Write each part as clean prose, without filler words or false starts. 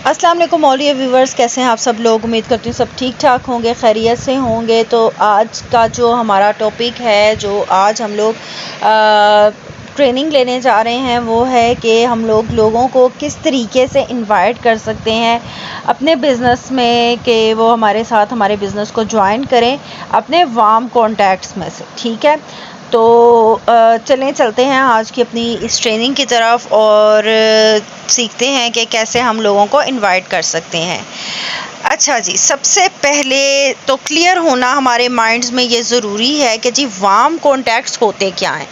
अस्सलाम वालेकुम all viewers, कैसे हैं आप सब लोग। उम्मीद करती हूँ सब ठीक ठाक होंगे, खैरियत से होंगे। तो आज का जो हमारा टॉपिक है, जो आज हम लोग ट्रेनिंग लेने जा रहे हैं, वो है कि हम लोगों को किस तरीके से इनवाइट कर सकते हैं अपने बिज़नेस में कि वो हमारे साथ हमारे बिज़नेस को ज्वाइन करें अपने वार्म कॉन्टैक्ट्स में से। ठीक है, तो चलते हैं आज की अपनी इस ट्रेनिंग की तरफ और सीखते हैं कि कैसे हम लोगों को इनवाइट कर सकते हैं। अच्छा जी, सबसे पहले तो क्लियर होना हमारे माइंड्स में ये ज़रूरी है कि जी वार्म कॉन्टैक्ट्स होते क्या हैं।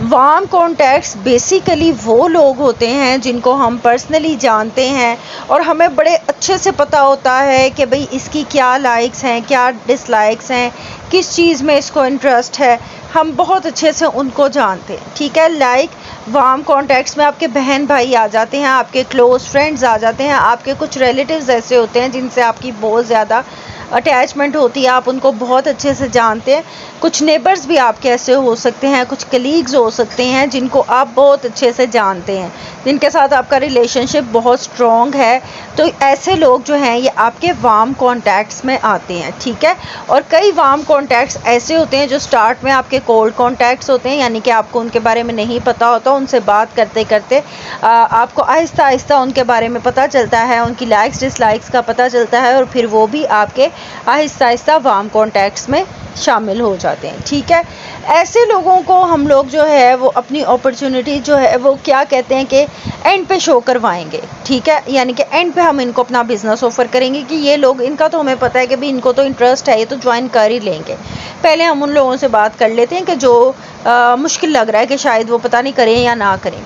वार्म कॉन्टैक्ट्स बेसिकली वो लोग होते हैं जिनको हम पर्सनली जानते हैं और हमें बड़े अच्छे से पता होता है कि भाई इसकी क्या लाइक्स हैं, क्या डिसलाइक्स हैं, किस चीज़ में इसको इंटरेस्ट है, हम बहुत अच्छे से उनको जानते हैं। ठीक है, लाइक वार्म कॉन्टैक्ट्स में आपके बहन भाई आ जाते हैं, आपके क्लोज़ फ्रेंड्स आ जाते हैं, आपके कुछ रिलेटिव्स ऐसे होते हैं जिनसे आपकी बहुत ज़्यादा अटैचमेंट होती है, आप उनको बहुत अच्छे से जानते हैं। कुछ नेबर्स भी आपके ऐसे हो सकते हैं, कुछ कलीग्स हो सकते हैं जिनको आप बहुत अच्छे से जानते हैं, जिनके साथ आपका रिलेशनशिप बहुत स्ट्रॉन्ग है। तो ऐसे लोग जो हैं ये आपके वार्म कॉन्टैक्ट्स में आते हैं। ठीक है, और कई वार्म कॉन्टैक्ट्स ऐसे होते हैं जो स्टार्ट में आपके कोल्ड कॉन्टैक्ट्स होते हैं, यानी कि आपको उनके बारे में नहीं पता होता, उनसे बात करते करते आपको आहिस्ता आहिस्ता उनके बारे में पता चलता है, उनकी लाइक्स डिसलाइक्स का पता चलता है और फिर वो भी आपके आहिस्ता आहिस्ता वार्म कॉन्टैक्ट्स में शामिल हो जाते हैं। ठीक है, ऐसे लोगों को हम लोग जो है वो अपनी अपॉर्चुनिटी जो है वो क्या कहते हैं कि एंड पे शो करवाएंगे। ठीक है, यानी कि एंड पे हम इनको अपना बिज़नेस ऑफ़र करेंगे कि ये लोग, इनका तो हमें पता है कि भाई इनको तो इंटरेस्ट है, ये तो ज्वाइन कर ही लेंगे। पहले हम उन लोगों से बात कर लेते हैं कि जो मुश्किल लग रहा है कि शायद वो पता नहीं करें या ना करें।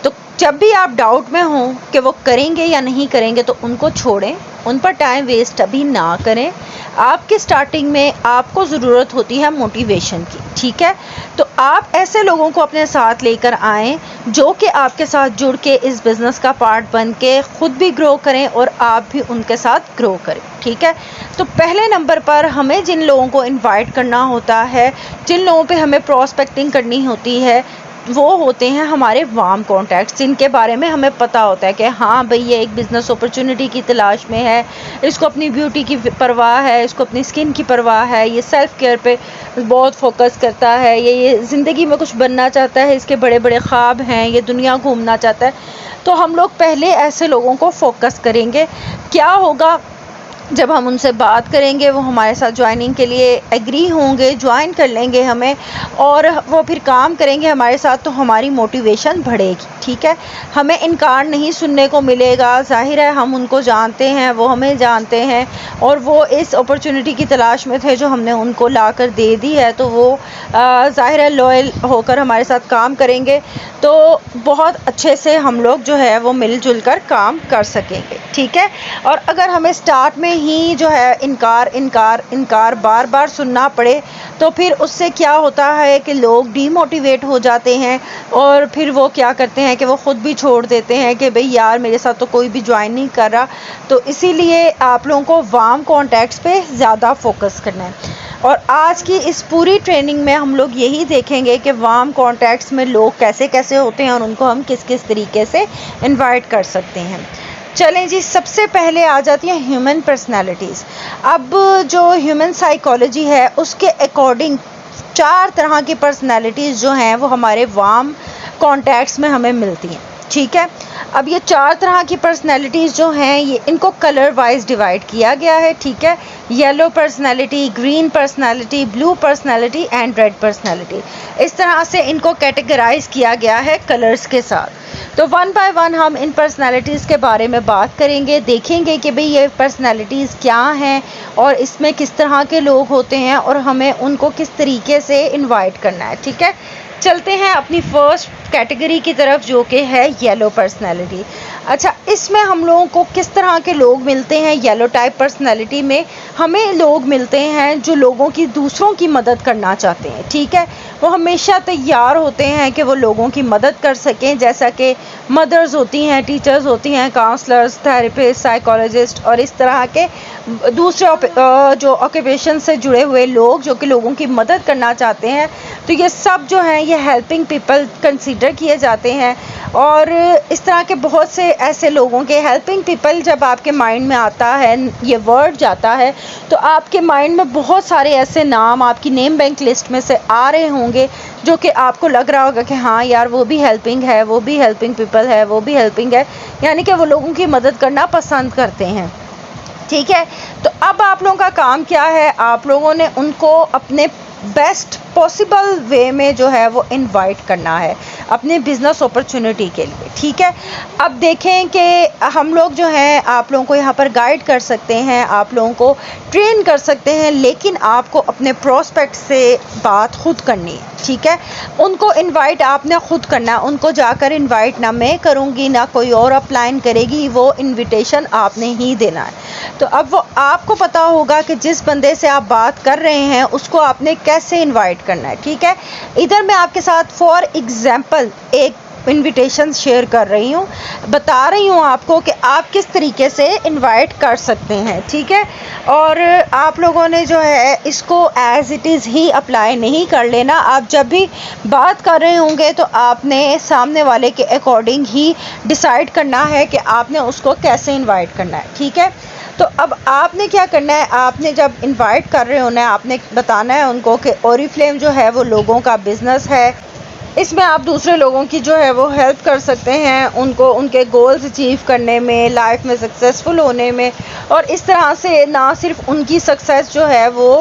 तो जब भी आप डाउट में हों कि वो करेंगे या नहीं करेंगे तो उनको छोड़ें, उन पर टाइम वेस्ट अभी ना करें। आपके स्टार्टिंग में आपको ज़रूरत होती है मोटिवेशन की। ठीक है, तो आप ऐसे लोगों को अपने साथ लेकर आएँ जो कि आपके साथ जुड़ के इस बिज़नेस का पार्ट बन के ख़ुद भी ग्रो करें और आप भी उनके साथ ग्रो करें। ठीक है, तो पहले नंबर पर हमें जिन लोगों को इनवाइट करना होता है, जिन लोगों पे हमें प्रॉस्पेक्टिंग करनी होती है, वो होते हैं हमारे वार्म कॉन्टैक्ट्स, जिनके बारे में हमें पता होता है कि हाँ भाई ये एक बिज़नेस अपॉर्चुनिटी की तलाश में है, इसको अपनी ब्यूटी की परवाह है, इसको अपनी स्किन की परवाह है, ये सेल्फ़ केयर पे बहुत फोकस करता है, ये ज़िंदगी में कुछ बनना चाहता है, इसके बड़े बड़े ख्वाब हैं, ये दुनिया घूमना चाहता है। तो हम लोग पहले ऐसे लोगों को फोकस करेंगे। क्या होगा, जब हम उनसे बात करेंगे वो हमारे साथ ज्वाइनिंग के लिए एग्री होंगे, ज्वाइन कर लेंगे हमें और वो फिर काम करेंगे हमारे साथ, तो हमारी मोटिवेशन बढ़ेगी। ठीक है, हमें इनकार नहीं सुनने को मिलेगा। ज़ाहिर है हम उनको जानते हैं, वो हमें जानते हैं और वो इस अपॉर्चुनिटी की तलाश में थे जो हमने उनको ला कर दे दी है, तो वो ज़ाहिर है लॉयल होकर हमारे साथ काम करेंगे, तो बहुत अच्छे से हम लोग जो है वो मिलजुल कर काम कर सकेंगे। ठीक है, और अगर हमें स्टार्ट में ही जो है इनकार बार बार सुनना पड़े तो फिर उससे क्या होता है कि लोग डीमोटिवेट हो जाते हैं और फिर वो क्या करते हैं कि वो ख़ुद भी छोड़ देते हैं कि भाई यार मेरे साथ तो कोई भी ज्वाइन नहीं कर रहा। तो इसीलिए आप लोगों को वार्म कॉन्टैक्ट्स पे ज़्यादा फोकस करना है और आज की इस पूरी ट्रेनिंग में हम लोग यही देखेंगे कि वार्म कॉन्टैक्ट्स में लोग कैसे कैसे होते हैं और उनको हम किस किस तरीके से इनवाइट कर सकते हैं। चलें जी, सबसे पहले आ जाती हैं ह्यूमन पर्सनैलिटीज़। अब जो ह्यूमन साइकोलॉजी है उसके अकॉर्डिंग 4 तरह की पर्सनैलिटीज़ जो हैं वो हमारे वार्म कॉन्टैक्ट्स में हमें मिलती हैं। ठीक है, अब ये 4 तरह की पर्सनैलिटीज़ जो हैं ये इनको कलर वाइज डिवाइड किया गया है। ठीक है, yellow personality, green personality, blue personality and red personality, इस तरह से इनको कैटेगराइज किया गया है कलर्स के साथ। तो वन बाय वन हम इन पर्सनैलिटीज़ के बारे में बात करेंगे, देखेंगे कि भाई ये पर्सनैलिटीज़ क्या हैं और इसमें किस तरह के लोग होते हैं और हमें उनको किस तरीके से इनवाइट करना है। ठीक है, चलते हैं अपनी फर्स्ट कैटेगरी की तरफ जो कि है येलो पर्सनैलिटी। अच्छा, इसमें हम लोगों को किस तरह के लोग मिलते हैं? येलो टाइप पर्सनैलिटी में हमें लोग मिलते हैं जो लोगों की, दूसरों की मदद करना चाहते हैं। ठीक है, वो हमेशा तैयार होते हैं कि वो लोगों की मदद कर सकें, जैसा कि मदर्स होती हैं, टीचर्स होती हैं, काउंसलर्स, थेरेपिस्ट, साइकोलॉजिस्ट और इस तरह के दूसरे जो ऑक्यूपेशन से जुड़े हुए लोग जो कि लोगों की मदद करना चाहते हैं। तो ये सब जो हैं ये हेल्पिंग पीपल कंसीडर किए जाते हैं और इस तरह के बहुत से ऐसे लोगों के, हेल्पिंग पीपल जब आपके माइंड में आता है, ये वर्ड जाता है, तो आपके माइंड में बहुत सारे ऐसे नाम आपकी नेम बैंक लिस्ट में से आ रहे होंगे जो कि आपको लग रहा होगा कि हाँ यार वो भी हेल्पिंग है, वो भी हेल्पिंग पीपल है, वो भी हेल्पिंग है, यानी कि वो लोगों की मदद करना पसंद करते हैं। ठीक है, तो अब आप लोगों का काम क्या है, आप लोगों ने उनको अपने बेस्ट पॉसिबल वे में जो है वो इनवाइट करना है अपने बिज़नेस अपॉर्चुनिटी के लिए। ठीक है, अब देखें कि हम लोग जो हैं आप लोगों को यहाँ पर गाइड कर सकते हैं, आप लोगों को ट्रेन कर सकते हैं, लेकिन आपको अपने प्रोस्पेक्ट से बात खुद करनी है। ठीक है, उनको इनवाइट आपने खुद करना है, उनको जाकर इनवाइट ना मैं करूँगी ना कोई और अपलाइन करेगी, वो इनविटेशन आपने ही देना है। तो अब वो आपको पता होगा कि जिस बंदे से आप बात कर रहे हैं उसको आपने कैसे इनवाइट करना है। ठीक है, इधर मैं आपके साथ फॉर एग्जांपल एक इनविटेशन शेयर कर रही हूँ, बता रही हूँ आपको कि आप किस तरीके से इनवाइट कर सकते हैं। ठीक है, और आप लोगों ने जो है इसको एज इट इज़ ही अप्लाई नहीं कर लेना। आप जब भी बात कर रहे होंगे तो आपने सामने वाले के अकॉर्डिंग ही डिसाइड करना है कि आपने उसको कैसे इनवाइट करना है। ठीक है, तो अब आपने क्या करना है, आपने जब इनवाइट कर रहे होना है आपने बताना है उनको कि ओरिफ्लेम जो है वो लोगों का बिज़नेस है, इसमें आप दूसरे लोगों की जो है वो हेल्प कर सकते हैं, उनको उनके गोल्स अचीव करने में, लाइफ में सक्सेसफुल होने में, और इस तरह से ना सिर्फ उनकी सक्सेस जो है वो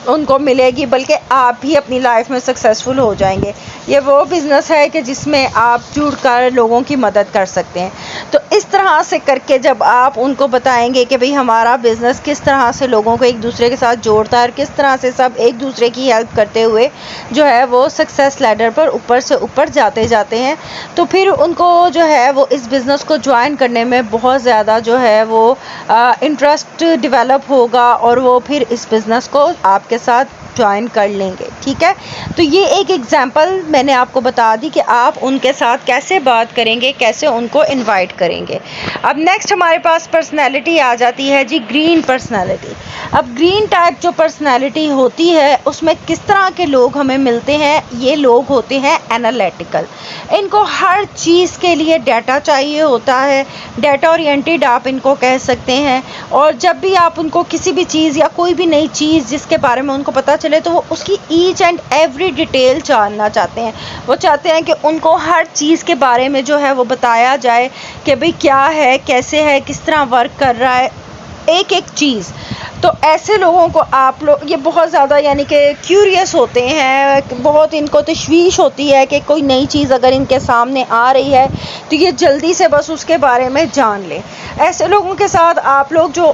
उनको मिलेगी बल्कि आप भी अपनी लाइफ में सक्सेसफुल हो जाएंगे। ये वो बिज़नेस है कि जिसमें आप जुड़कर लोगों की मदद कर सकते हैं। तो इस तरह से करके जब आप उनको बताएंगे कि भाई हमारा बिज़नेस किस तरह से लोगों को एक दूसरे के साथ जोड़ता है और किस तरह से सब एक दूसरे की हेल्प करते हुए जो है वो सक्सेस लैडर पर ऊपर से ऊपर जाते जाते हैं, तो फिर उनको जो है वो इस बिज़नेस को ज्वाइन करने में बहुत ज़्यादा जो है वो इंटरेस्ट डेवलप होगा और वो फिर इस बिज़नेस को आपके साथ ज्वाइन कर लेंगे। ठीक है, तो ये एक एग्जांपल मैंने आपको बता दी कि आप उनके साथ कैसे बात करेंगे, कैसे उनको इनवाइट करेंगे। अब नेक्स्ट हमारे पास पर्सनैलिटी आ जाती है जी, ग्रीन पर्सनैलिटी। अब ग्रीन टाइप जो पर्सनैलिटी होती है उसमें किस तरह के लोग हमें मिलते हैं, ये लोग होते हैं एनालिटिकल। इनको हर चीज़ के लिए डाटा चाहिए होता है, डाटा ओरिएंटेड आप इनको कह सकते हैं, और जब भी आप उनको किसी भी चीज़ या कोई भी नई चीज़ जिसके बारे में उनको पता चले तो वो उसकी ईच एंड एवरी डिटेल जानना चाहते हैं। वो चाहते हैं कि उनको हर चीज़ के बारे में जो है वो बताया जाए कि भाई क्या है, कैसे है, किस तरह वर्क कर रहा है, एक एक चीज़। तो ऐसे लोगों को आप लोग ये बहुत ज़्यादा यानी कि क्यूरियस होते हैं, बहुत इनको तशवीश होती है कि कोई नई चीज़ अगर इनके सामने आ रही है तो ये जल्दी से बस उसके बारे में जान लें। ऐसे लोगों के साथ आप लोग जो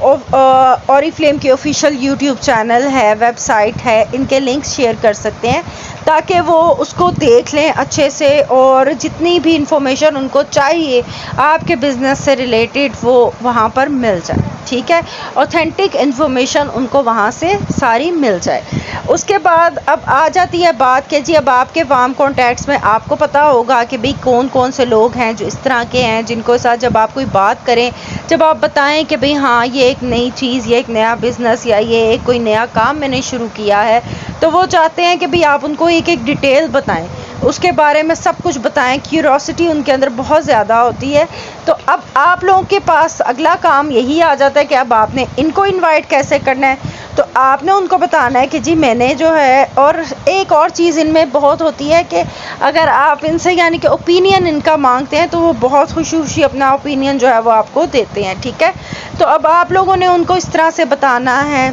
ओरिफ्लेम की ऑफिशियल यूट्यूब चैनल है, वेबसाइट है, इनके लिंक्स शेयर कर सकते हैं ताकि वो उसको देख लें अच्छे से, और जितनी भी इंफॉर्मेशन उनको चाहिए आपके बिज़नेस से रिलेटेड वो वहाँ पर मिल जाए। ठीक है, ऑथेंटिक इन्फॉर्मेशन उनको वहाँ से सारी मिल जाए। उसके बाद अब आ जाती है बात कि जी अब आपके वार्म कॉन्टैक्ट्स में आपको पता होगा कि भाई कौन कौन से लोग हैं जो इस तरह के हैं जिनको साथ जब आप कोई बात करें, जब आप बताएं कि भाई हाँ ये एक नई चीज़, ये एक नया बिज़नेस या ये एक कोई नया काम मैंने शुरू किया है, तो वो चाहते हैं कि भाई आप उनको एक एक डिटेल बताएं, उसके बारे में सब कुछ बताएं। क्यूरोसिटी उनके अंदर बहुत ज़्यादा होती है। तो अब आप लोगों के पास अगला काम यही आ जाता है कि अब आपने इनको इनवाइट कैसे करना है। तो आपने उनको बताना है कि जी मैंने जो है, और एक और चीज़ इनमें बहुत होती है कि अगर आप इनसे यानी कि ओपिनियन इनका मांगते हैं तो वो बहुत खुशी अपना ओपिनियन जो है वो आपको देते हैं। ठीक है, तो अब आप लोगों ने उनको इस तरह से बताना है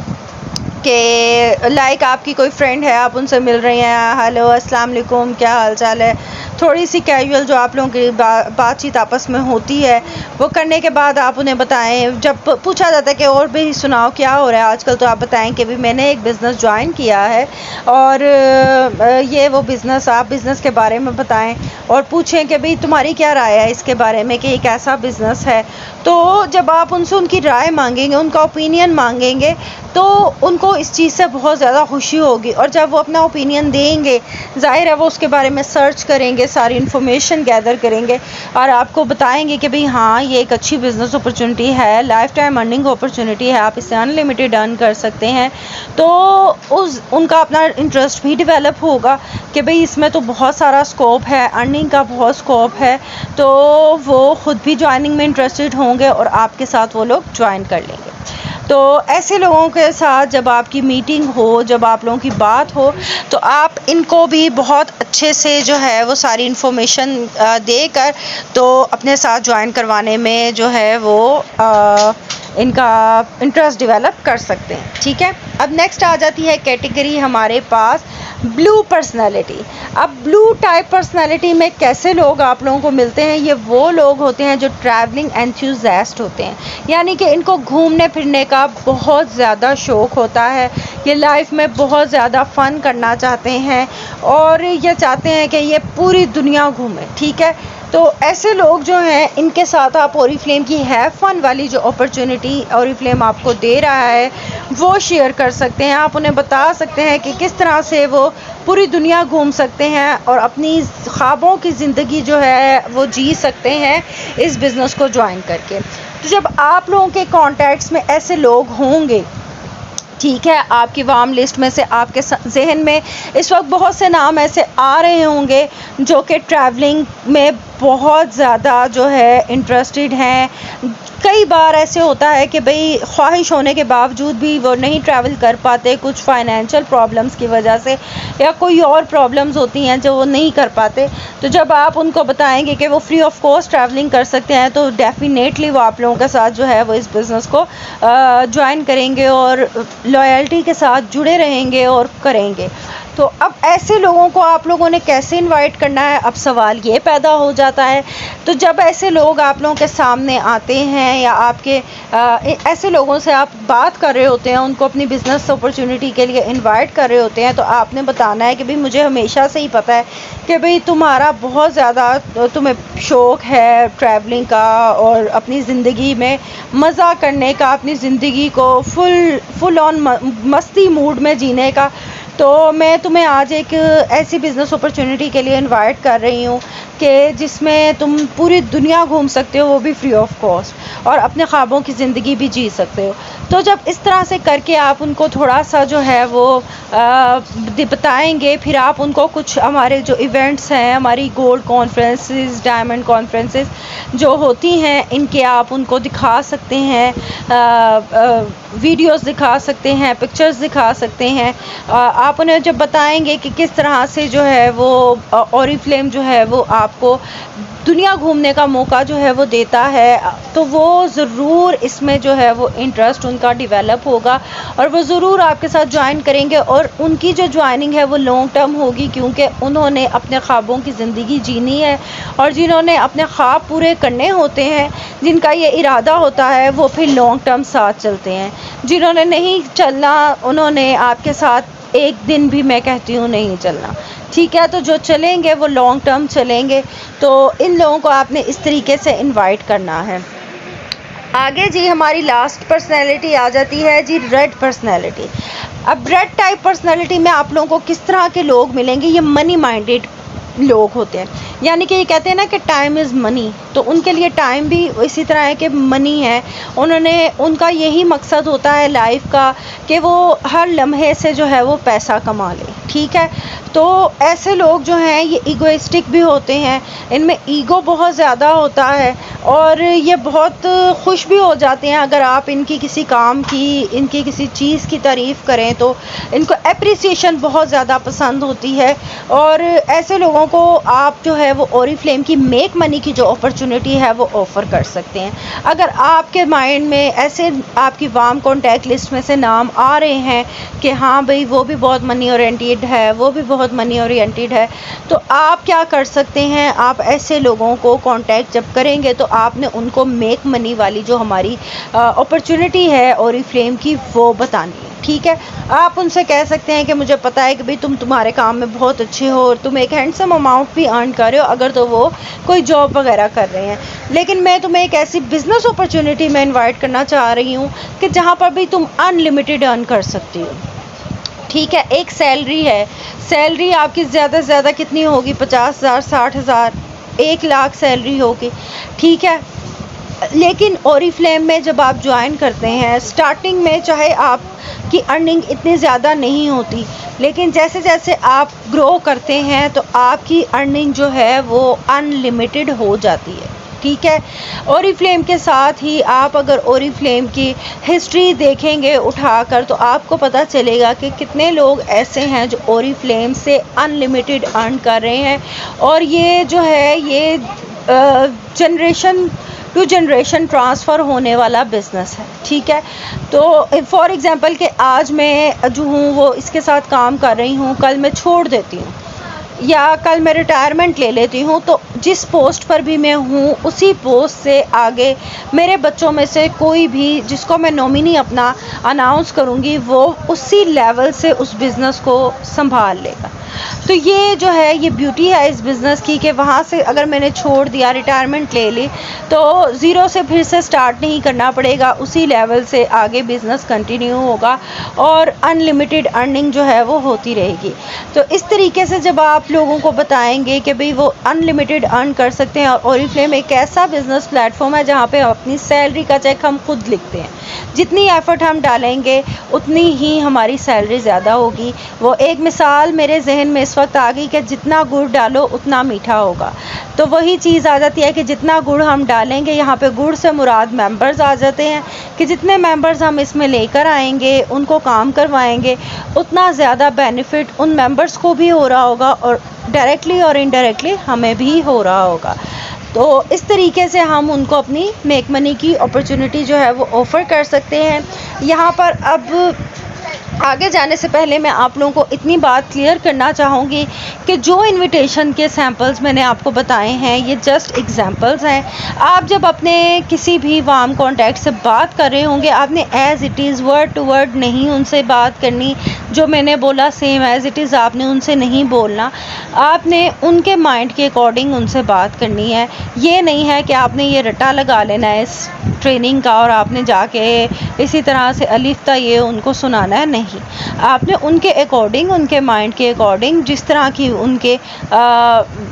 कि लाइक आपकी कोई फ्रेंड है, आप उनसे मिल रही हैं, हेलो अस्सलाम वालेकुम, क्या हाल चाल है, थोड़ी सी कैजुअल जो आप लोगों की बातचीत आपस में होती है वो करने के बाद आप उन्हें बताएं। जब पूछा जाता है कि और भी सुनाओ क्या हो रहा है आजकल, तो आप बताएं कि भी मैंने एक बिज़नेस ज्वाइन किया है और ये वो बिज़नेस, आप बिज़नेस के बारे में बताएं और पूछें कि भाई तुम्हारी क्या राय है इसके बारे में कि एक ऐसा बिज़नेस है। तो जब आप उनसे उनकी राय मांगेंगे, उनका ओपिनियन मांगेंगे, तो उनको इस चीज़ से बहुत ज़्यादा खुशी होगी, और जब वो अपना ओपिनियन देंगे, ज़ाहिर है वो उसके बारे में सर्च करेंगे, सारी इन्फॉर्मेशन गैदर करेंगे और आपको बताएंगे कि भाई हाँ ये एक अच्छी बिज़नेस अपॉर्चुनिटी है, लाइफ टाइम अर्निंग अपॉर्चुनिटी है, आप इससे अनलिमिटेड अर्न कर सकते हैं। तो उनका अपना इंटरेस्ट भी डेवलप होगा कि भाई इसमें तो बहुत सारा स्कोप है, अर्निंग का बहुत स्कोप है, तो वो ख़ुद भी ज्वाइनिंग में इंटरेस्टेड होंगे और आपके साथ वो लोग ज्वाइन कर लेंगे। तो ऐसे लोगों के साथ जब आपकी मीटिंग हो, जब आप लोगों की बात हो, तो आप इनको भी बहुत अच्छे से जो है वो सारी इन्फॉर्मेशन देकर तो अपने साथ ज्वाइन करवाने में जो है वो इनका इंटरेस्ट डेवलप कर सकते हैं। ठीक है, अब नेक्स्ट आ जाती है कैटेगरी हमारे पास ब्लू पर्सनैलिटी। अब ब्लू टाइप पर्सनैलिटी में कैसे लोग आप लोगों को मिलते हैं? ये वो लोग होते हैं जो ट्रैवलिंग एंथुसियास्ट होते हैं, यानी कि इनको घूमने फिरने का बहुत ज़्यादा शौक़ होता है, ये लाइफ में बहुत ज़्यादा फ़न करना चाहते हैं और ये चाहते हैं कि ये पूरी दुनिया घूमें। ठीक है, तो ऐसे लोग जो हैं इनके साथ आप ओरिफ्लेम की हैव फन वाली जो अपॉर्चुनिटी ओरिफ्लेम आपको दे रहा है वो शेयर कर सकते हैं। आप उन्हें बता सकते हैं कि किस तरह से वो पूरी दुनिया घूम सकते हैं और अपनी ख्वाबों की ज़िंदगी जो है वो जी सकते हैं इस बिज़नेस को ज्वाइन करके। तो जब आप लोगों के कॉन्टैक्ट्स में ऐसे लोग होंगे, ठीक है, आपकी वार्म लिस्ट में से आपके जहन में इस वक्त बहुत से नाम ऐसे आ रहे होंगे जो कि ट्रैवलिंग में बहुत ज़्यादा जो है इंटरेस्टेड हैं। कई बार ऐसे होता है कि भाई ख्वाहिश होने के बावजूद भी वो नहीं ट्रैवल कर पाते, कुछ फाइनेंशियल प्रॉब्लम्स की वजह से या कोई और प्रॉब्लम्स होती हैं जो वो नहीं कर पाते। तो जब आप उनको बताएंगे कि वो फ्री ऑफ कॉस्ट ट्रैवलिंग कर सकते हैं तो डेफिनेटली वो आप लोगों के साथ जो है वो इस बिज़नेस को ज्वाइन करेंगे और लॉयल्टी के साथ जुड़े रहेंगे और करेंगे। तो अब ऐसे लोगों को आप लोगों ने कैसे इनवाइट करना है, अब सवाल ये पैदा हो जाता है। तो जब ऐसे लोग आप लोगों के सामने आते हैं या आपके ऐसे लोगों से आप बात कर रहे होते हैं, उनको अपनी बिज़नेस अपॉर्चुनिटी के लिए इनवाइट कर रहे होते हैं, तो आपने बताना है कि भाई मुझे हमेशा से ही पता है कि भाई तुम्हारा बहुत ज़्यादा तुम्हें शौक़ है ट्रैवलिंग का और अपनी ज़िंदगी में मज़ा करने का, अपनी ज़िंदगी को फुल ऑन मस्ती मूड में जीने का। तो मैं तुम्हें आज एक ऐसी बिज़नेस अपॉर्चुनिटी के लिए इनवाइट कर रही हूँ कि जिसमें तुम पूरी दुनिया घूम सकते हो, वो भी फ्री ऑफ कॉस्ट, और अपने ख्वाबों की ज़िंदगी भी जी सकते हो। तो जब इस तरह से करके आप उनको थोड़ा सा जो है वो बताएंगे, फिर आप उनको कुछ हमारे जो इवेंट्स हैं, हमारी गोल्ड कॉन्फ्रेंसेस, डायमंड कॉन्फ्रेंसेस जो होती हैं, इनके आप उनको दिखा सकते हैं, वीडियोस दिखा सकते हैं, पिक्चर्स दिखा सकते हैं। आप उन्हें जब बताएंगे कि किस तरह से जो है वो ओरिफ्लेम जो है वो आपको दुनिया घूमने का मौका जो है वो देता है, तो वो ज़रूर इसमें जो है वो इंटरेस्ट उनका डेवलप होगा और वो ज़रूर आपके साथ ज्वाइन करेंगे। और उनकी जो ज्वाइनिंग है वो लॉन्ग टर्म होगी, क्योंकि उन्होंने अपने ख्वाबों की ज़िंदगी जीनी है और जिन्होंने अपने ख्वाब पूरे करने होते हैं, जिनका ये इरादा होता है, वो फिर लॉन्ग टर्म साथ चलते हैं। जिन्होंने नहीं चलना, उन्होंने आपके साथ एक दिन भी, मैं कहती हूँ, नहीं चलना। ठीक है, तो जो चलेंगे वो लॉन्ग टर्म चलेंगे। तो इन लोगों को आपने इस तरीके से इनवाइट करना है। आगे जी हमारी लास्ट पर्सनैलिटी आ जाती है जी रेड पर्सनैलिटी। अब रेड टाइप पर्सनैलिटी में आप लोगों को किस तरह के लोग मिलेंगे? ये मनी माइंडेड लोग होते हैं, यानी कि ये कहते हैं ना कि टाइम इज़ मनी, तो उनके लिए टाइम भी इसी तरह है कि मनी है। उनका यही मकसद होता है लाइफ का कि वो हर लम्हे से जो है वो पैसा कमा ले। ठीक है, तो ऐसे लोग जो हैं ये ईगोइस्टिक भी होते हैं, इनमें ईगो बहुत ज़्यादा होता है और ये बहुत खुश भी हो जाते हैं अगर आप इनकी किसी काम की, इनकी किसी चीज़ की तारीफ़ करें, तो इनको एप्रिसिएशन बहुत ज़्यादा पसंद होती है। और ऐसे लोगों को आप जो है वो ओरिफ्लेम की मेक मनी की जो अपॉर्चुनिटी है वो ऑफ़र कर सकते हैं। अगर आपके माइंड में ऐसे आपकी वार्म कॉन्टैक्ट लिस्ट में से नाम आ रहे हैं कि हाँ भाई वो भी बहुत मनी ओरिएंटेड है, वो भी बहुत मनी ओरिएंटेड है, तो आप क्या कर सकते हैं? आप ऐसे लोगों को कांटेक्ट जब करेंगे तो आपने उनको मेक मनी वाली जो हमारी अपॉर्चुनिटी है ओरिफ्लेम की, वो बतानी है। ठीक है। आप उनसे कह सकते हैं कि मुझे पता है कि भाई तुम तुम्हारे काम में बहुत अच्छे हो और तुम एक हैंडसम अमाउंट भी अर्न कर रहे हो, अगर तो वो कोई जॉब वगैरह कर रहे हैं। लेकिन मैं तुम्हें एक ऐसी बिज़नेस अपॉर्चुनिटी में इनवाइट करना चाह रही हूँ कि जहाँ पर भी तुम अनलिमिटेड अर्न कर सकती हो। ठीक है, एक सैलरी है, सैलरी आपकी ज़्यादा से ज़्यादा कितनी होगी? 50,000, 60,000, 1 लाख सैलरी होगी। ठीक है, लेकिन ओरिफ्लेम में जब आप ज्वाइन करते हैं स्टार्टिंग में चाहे आपकी अर्निंग इतनी ज़्यादा नहीं होती, लेकिन जैसे जैसे आप ग्रो करते हैं तो आपकी अर्निंग जो है वो अनलिमिटेड हो जाती है। ठीक है, ओरिफ्लेम के साथ ही आप अगर ओरिफ्लेम की हिस्ट्री देखेंगे उठाकर तो आपको पता चलेगा कि कितने लोग ऐसे हैं जो ओरिफ्लेम से अनलिमिटेड अर्न कर रहे हैं। और ये जो है ये जनरेशन टू जनरेशन ट्रांसफ़र होने वाला बिज़नेस है। ठीक है, तो फॉर एग्ज़ाम्पल कि आज मैं जो हूँ वो इसके साथ काम कर रही हूँ, कल मैं छोड़ देती हूँ या कल मैं रिटायरमेंट ले लेती हूँ, तो जिस पोस्ट पर भी मैं हूँ उसी पोस्ट से आगे मेरे बच्चों में से कोई भी जिसको मैं नॉमिनी अपना अनाउंस करूँगी वो उसी लेवल से उस बिज़नेस को संभाल लेगा। तो ये जो है ये ब्यूटी है इस बिज़नेस की कि वहाँ से अगर मैंने छोड़ दिया, रिटायरमेंट ले ली, तो ज़ीरो से फिर से स्टार्ट नहीं करना पड़ेगा, उसी लेवल से आगे बिज़नेस कंटिन्यू होगा और अनलिमिटेड अर्निंग जो है वो होती रहेगी। तो इस तरीके से जब आप लोगों को बताएंगे कि भाई वो अनलिमिटेड अर्न कर सकते हैं, और ओरिफ्लेम एक ऐसा बिज़नेस प्लेटफॉर्म है जहाँ पे अपनी सैलरी का चेक हम खुद लिखते हैं, जितनी एफ़र्ट हम डालेंगे उतनी ही हमारी सैलरी ज़्यादा होगी। वो एक मिसाल मेरे जहन में इस वक्त आ गई कि जितना गुड़ डालो उतना मीठा होगा। तो वही चीज़ आ जाती है कि जितना गुड़ हम डालेंगे, यहाँ पे गुड़ से मुराद मेंबर्स आ जाते हैं कि जितने मेंबर्स हम इसमें लेकर आएंगे उनको काम करवाएंगे उतना ज़्यादा बेनिफिट उन मेंबर्स को भी हो रहा होगा और डायरेक्टली और इनडायरेक्टली हमें भी हो रहा होगा। तो इस तरीके से हम उनको अपनी मेक मनी की अपॉर्चुनिटी जो है वो ऑफ़र कर सकते हैं। यहाँ पर अब आगे जाने से पहले मैं आप लोगों को इतनी बात क्लियर करना चाहूँगी कि जो इनविटेशन के सैम्पल्स मैंने आपको बताए हैं ये जस्ट एग्जांपल्स हैं। आप जब अपने किसी भी वार्म कॉन्टैक्ट से बात कर रहे होंगे, आपने as it is word to word नहीं उनसे बात करनी, जो मैंने बोला सेम एज़ इट इज़ आपने उनसे नहीं बोलना, आपने उनके माइंड के अकॉर्डिंग उनसे बात करनी है। ये नहीं है कि आपने ये रट्टा लगा लेना है इस ट्रेनिंग का और आपने जाके इसी तरह से अलिफ ता ये उनको सुनाना है, नहीं। आपने उनके अकॉर्डिंग, उनके माइंड के अकॉर्डिंग, जिस तरह की उनके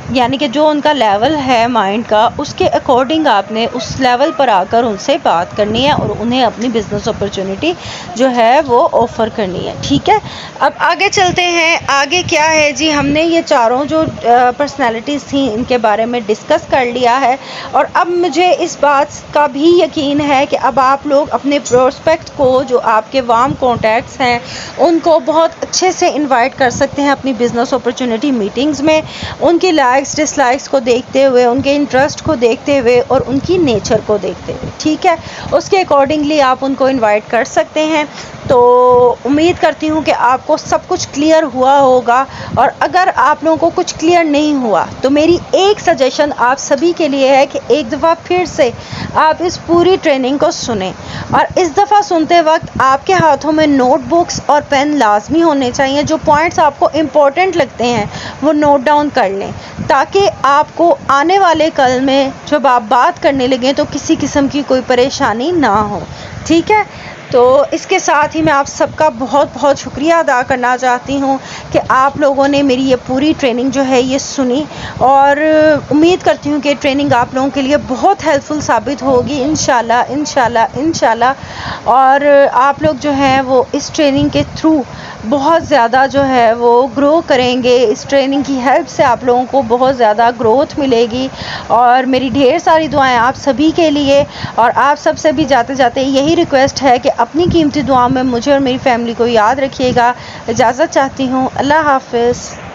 यानी कि जो उनका लेवल है माइंड का, उसके अकॉर्डिंग आपने उस लेवल पर आकर उनसे बात करनी है और उन्हें अपनी बिज़नेस अपॉर्चुनिटी जो है वो ऑफ़र करनी है। ठीक है, अब आगे चलते हैं। आगे क्या है जी, हमने ये चारों जो पर्सनैलिटीज़ थी इनके बारे में डिस्कस कर लिया है और अब मुझे इस बात का भी यकीन है कि अब आप लोग अपने प्रोस्पेक्ट को, जो आपके वार्म कॉन्टैक्ट्स हैं, उनको बहुत अच्छे से इनवाइट कर सकते हैं अपनी बिज़नेस अपॉर्चुनिटी मीटिंग्स में, उनकी लाइक्स डिसलाइक्स को देखते हुए, उनके इंटरेस्ट को देखते हुए और उनकी नेचर को देखते हुए। ठीक है, उसके अकॉर्डिंगली आप उनको इनवाइट कर सकते हैं। तो उम्मीद करती हूँ कि आपको सब कुछ क्लियर हुआ होगा, और अगर आप लोगों को कुछ क्लियर नहीं हुआ तो मेरी एक सजेशन आप सभी के लिए है कि एक दफ़ा फिर से आप इस पूरी ट्रेनिंग को सुनें, और इस दफ़ा सुनते वक्त आपके हाथों में नोटबुक्स और पेन लाजमी होने चाहिए। जो पॉइंट्स आपको इम्पोर्टेंट लगते हैं वो नोट डाउन कर लें, ताकि आपको आने वाले कल में जब आप बात करने लगें तो किसी किस्म की कोई परेशानी ना हो। ठीक है, तो इसके साथ ही मैं आप सबका बहुत बहुत शुक्रिया अदा करना चाहती हूँ कि आप लोगों ने मेरी ये पूरी ट्रेनिंग जो है ये सुनी, और उम्मीद करती हूँ कि ट्रेनिंग आप लोगों के लिए बहुत हेल्पफुल साबित होगी इंशाल्लाह इंशाल्लाह इंशाल्लाह। और आप लोग जो हैं वो इस ट्रेनिंग के थ्रू बहुत ज़्यादा जो है वो ग्रो करेंगे। इस ट्रेनिंग की हेल्प से आप लोगों को बहुत ज़्यादा ग्रोथ मिलेगी, और मेरी ढेर सारी दुआएं आप सभी के लिए। और आप सब से भी जाते जाते यही रिक्वेस्ट है कि अपनी कीमती दुआ में मुझे और मेरी फैमिली को याद रखिएगा। इजाज़त चाहती हूँ। अल्लाह हाफ़िज़।